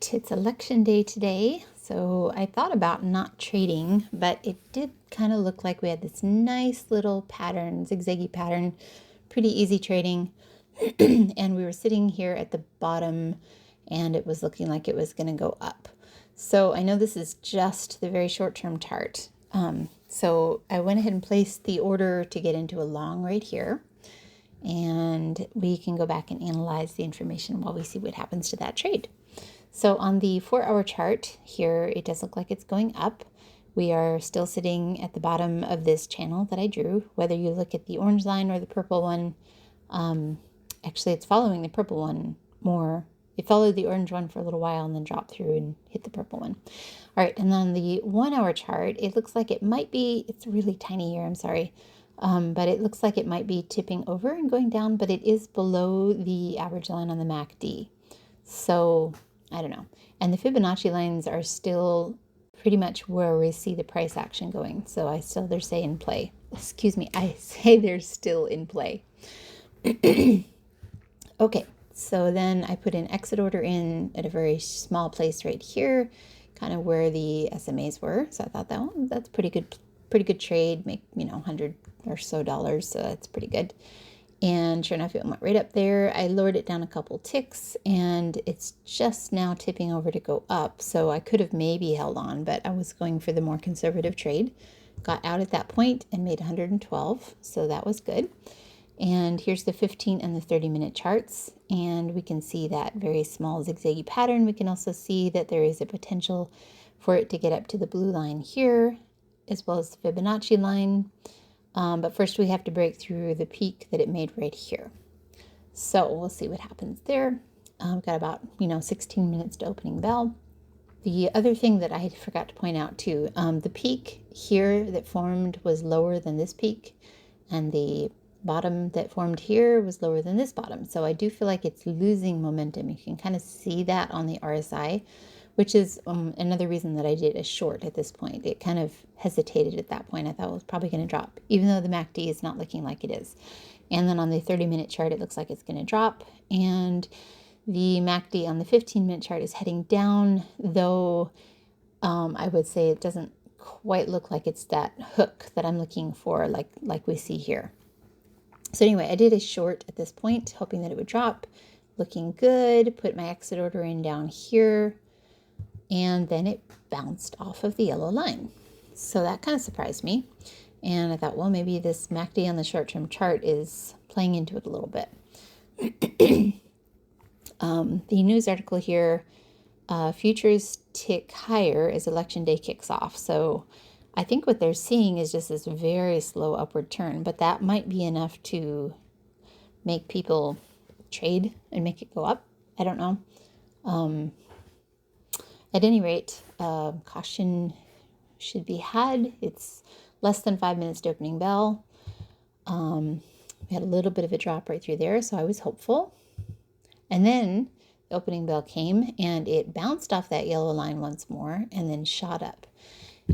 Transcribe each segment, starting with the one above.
right, it's election day today, so I thought about not trading, but it did kind of look like we had this nice little pattern, zigzaggy pattern, pretty easy trading. And we were sitting here at the bottom and it was looking like it was going to go up. So I know this is just the very short-term chart. So I went ahead and placed the order to get into a long right here. And we can go back and analyze the information while we see what happens to that trade. So on the 4-hour chart here, it does look like it's going up. We are still sitting at the bottom of this channel that I drew. Whether you look at the orange line or the purple one, actually it's following the purple one more. It followed the orange one for a little while and then dropped through and hit the purple one. All right, and on the 1-hour chart, it looks like it might be, it's really tiny here, I'm sorry, but it looks like it might be tipping over and going down, but it is below the average line on the MACD. So I don't know. And the Fibonacci lines are still pretty much where we see the price action going. So they're say in play. Excuse me, I say they're still in play. Okay, so then I put an exit order in at a very small place right here, kind of where the SMAs were. So I thought that's pretty good trade, make, $100 or so, so that's pretty good. And sure enough, it went right up there. I lowered it down a couple ticks and it's just now tipping over to go up. So I could have maybe held on, but I was going for the more conservative trade. Got out at that point and made 112. So that was good. And here's the 15 and the 30-minute charts. And we can see that very small zigzaggy pattern. We can also see that there is a potential for it to get up to the blue line here, as well as the Fibonacci line. But first we have to break through the peak that it made right here. So we'll see what happens there. Got about, 16 minutes to opening bell. The other thing that I forgot to point out too, the peak here that formed was lower than this peak, and the bottom that formed here was lower than this bottom. So I do feel like it's losing momentum. You can kind of see that on the RSI, which is another reason that I did a short at this point. It kind of hesitated at that point. I thought it was probably going to drop, even though the MACD is not looking like it is. And then on the 30-minute chart, it looks like it's going to drop. And the MACD on the 15-minute chart is heading down, though I would say it doesn't quite look like it's that hook that I'm looking for, like we see here. So anyway, I did a short at this point, hoping that it would drop. Looking good. Put my exit order in down here. And then it bounced off of the yellow line. So that kind of surprised me. And I thought, well, maybe this MACD on the short-term chart is playing into it a little bit. The news article here, futures tick higher as election day kicks off. So I think what they're seeing is just this very slow upward turn, but that might be enough to make people trade and make it go up. I don't know. At any rate, caution should be had. It's less than 5 minutes to opening bell. We had a little bit of a drop right through there, so I was hopeful. And then the opening bell came and it bounced off that yellow line once more and then shot up.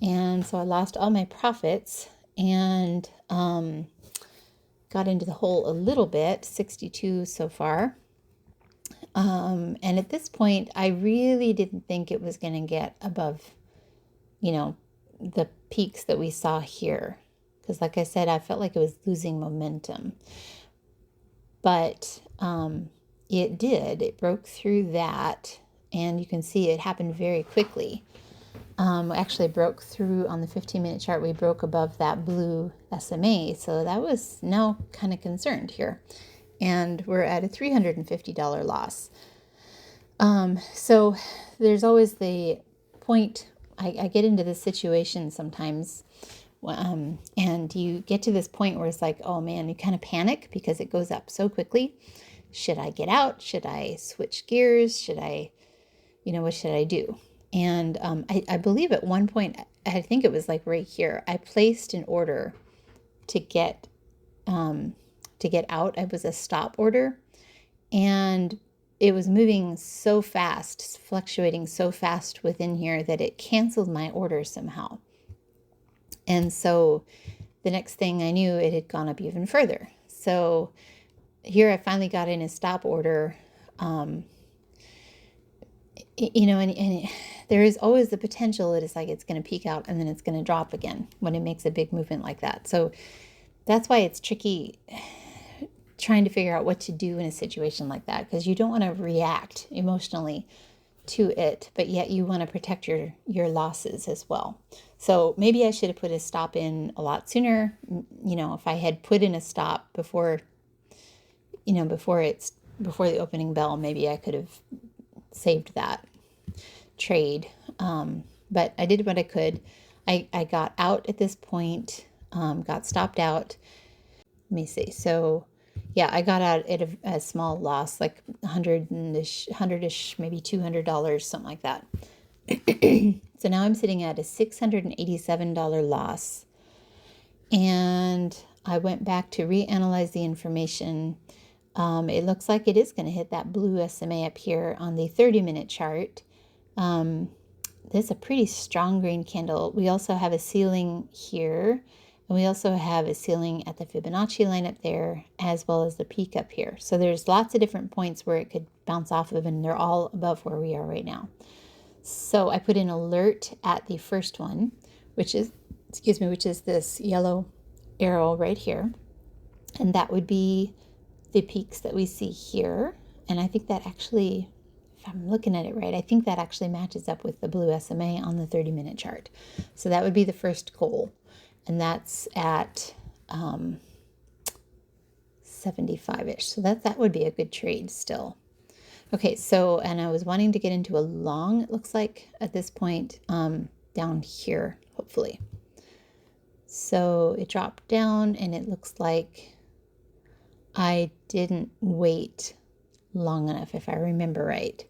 And so I lost all my profits and got into the hole a little bit, 62 so far. And at this point, I really didn't think it was going to get above, the peaks that we saw here. Because like I said, I felt like it was losing momentum. But it did. It broke through that. And you can see it happened very quickly. Actually broke through on the 15-minute chart. We broke above that blue SMA. So that was now kind of concerned here. And we're at a $350 loss. So there's always the point, I get into this situation sometimes, and you get to this point where it's like, oh man, you kind of panic because it goes up so quickly. Should I get out? Should I switch gears? Should I, what should I do? And I believe at one point, I think it was like right here, I placed an order to get out. It was a stop order, and it was moving so fast, fluctuating so fast within here that it canceled my order somehow. And so the next thing I knew, it had gone up even further. So here I finally got in a stop order and there is always the potential that it's like it's going to peak out and then it's going to drop again when it makes a big movement like that. So that's why it's tricky trying to figure out what to do in a situation like that, because you don't want to react emotionally to it, but yet you want to protect your losses as well. So maybe I should have put a stop in a lot sooner. If I had put in a stop before the opening bell, maybe I could have saved that trade. But I did what I could. I got out at this point, got stopped out. Let me see. So yeah, I got out at a small loss, like 100-ish, maybe $200, something like that. So now I'm sitting at a $687 loss. And I went back to reanalyze the information. It looks like it is going to hit that blue SMA up here on the 30-minute chart. This is a pretty strong green candle. We also have a ceiling here, and we also have a ceiling at the Fibonacci line up there, as well as the peak up here. So there's lots of different points where it could bounce off of, and they're all above where we are right now. So I put an alert at the first one, which is this yellow arrow right here. And that would be the peaks that we see here. And I think that actually, if I'm looking at it right, I think that actually matches up with the blue SMA on the 30-minute chart. So that would be the first goal. And that's at 75-ish. So that would be a good trade still. Okay, so, and I was wanting to get into a long, it looks like, at this point, down here, hopefully. So it dropped down, and it looks like I didn't wait long enough, if I remember right.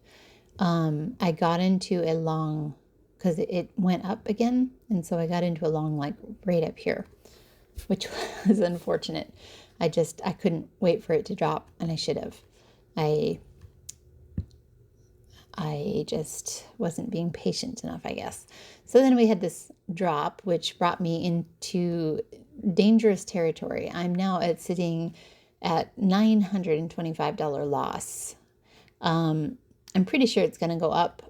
I got into a long, because it went up again, and so I got into a long, like, right up here, which was unfortunate. I couldn't wait for it to drop, and I should have. I just wasn't being patient enough, I guess. So then we had this drop, which brought me into dangerous territory. I'm now sitting at $925 loss. I'm pretty sure it's going to go up.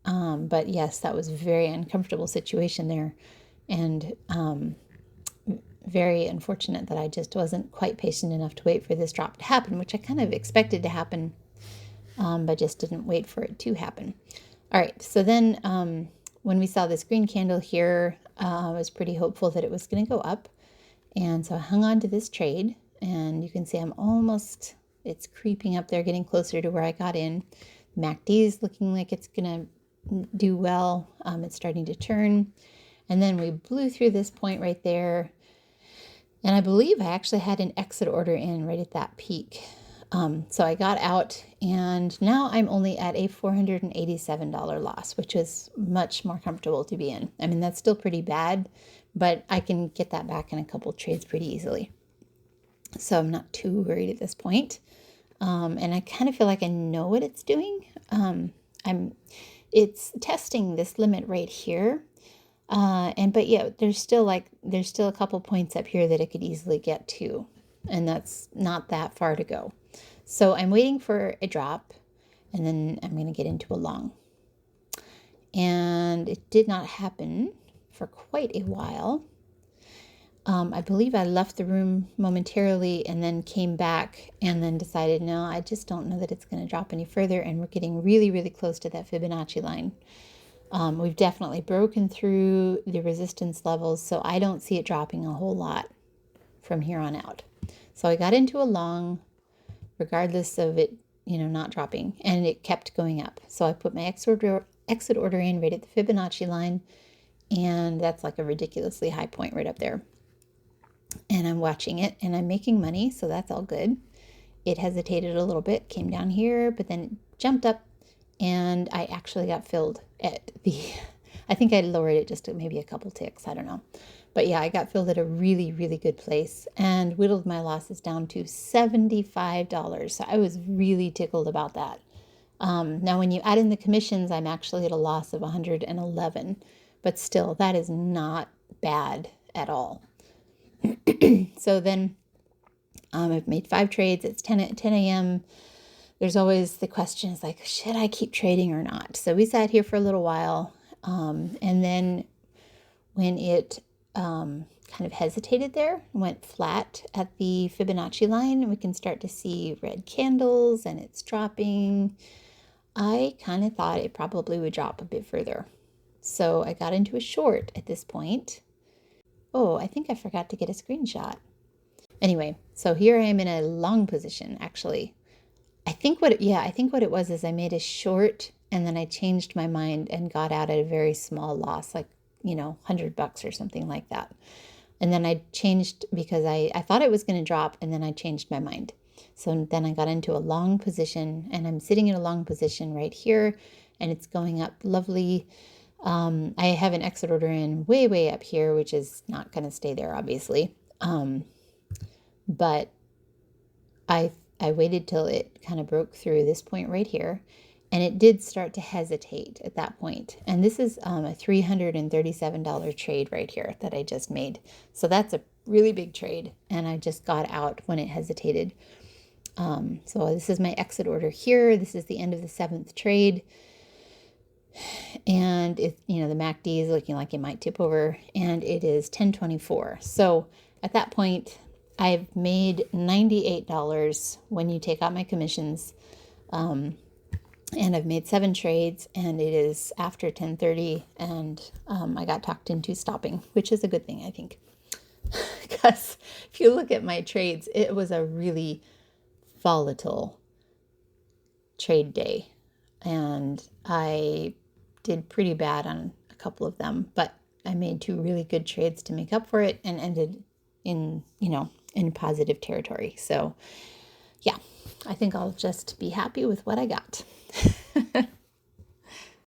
But yes, that was a very uncomfortable situation there. And very unfortunate that I just wasn't quite patient enough to wait for this drop to happen, which I kind of expected to happen, but just didn't wait for it to happen. All right, so then when we saw this green candle here, I was pretty hopeful that it was going to go up. And so I hung on to this trade, and you can see it's creeping up there, getting closer to where I got in. MACD is looking like it's going to do well. It's starting to turn. And then we blew through this point right there. And I believe I actually had an exit order in right at that peak. So I got out, and now I'm only at a $487 loss, which is much more comfortable to be in. I mean, that's still pretty bad, but I can get that back in a couple trades pretty easily. So I'm not too worried at this point. And I kind of feel like I know what it's doing. It's testing this limit right here. But yeah, there's still a couple points up here that it could easily get to, and that's not that far to go. So I'm waiting for a drop, and then I'm going to get into a long. And it did not happen for quite a while. I believe I left the room momentarily and then came back and then decided, no, I just don't know that it's going to drop any further. And we're getting really, really close to that Fibonacci line. We've definitely broken through the resistance levels, so I don't see it dropping a whole lot from here on out. So I got into a long, regardless of it, not dropping, and it kept going up. So I put my exit order in right at the Fibonacci line, and that's like a ridiculously high point right up there. And I'm watching it, and I'm making money, so that's all good. It hesitated a little bit, came down here, but then it jumped up, and I actually got filled at I think I lowered it just to maybe a couple ticks, I don't know. But yeah, I got filled at a really, really good place and whittled my losses down to $75. So I was really tickled about that. Now, when you add in the commissions, I'm actually at a loss of 111, but still, that is not bad at all. So then I've made 5 trades. It's 10 a.m. there's always the question is like, should I keep trading or not? So we sat here for a little while. And then when it kind of hesitated there, went flat at the Fibonacci line, and we can start to see red candles and it's dropping, I kind of thought it probably would drop a bit further. So I got into a short at this point. Oh, I think I forgot to get a screenshot. Anyway, so here I am in a long position, actually. I think what it was is I made a short and then I changed my mind and got out at a very small loss, like, $100 or something like that. And then I changed because I thought it was going to drop, and then I changed my mind. So then I got into a long position, and I'm sitting in a long position right here, and it's going up lovely. I have an exit order in way, way up here, which is not going to stay there, obviously. But I waited till it kind of broke through this point right here, and it did start to hesitate at that point. And this is a $337 trade right here that I just made. So that's a really big trade, and I just got out when it hesitated. So this is my exit order here. This is the end of the 7th trade. And the MACD is looking like it might tip over, and it is 1024. So at that point, I've made $98 when you take out my commissions. And I've made 7 trades, and it is after 10:30, and I got talked into stopping, which is a good thing, I think. Because if you look at my trades, it was a really volatile trade day, and I did pretty bad on a couple of them, but I made 2 really good trades to make up for it and ended in positive territory. So yeah, I think I'll just be happy with what I got.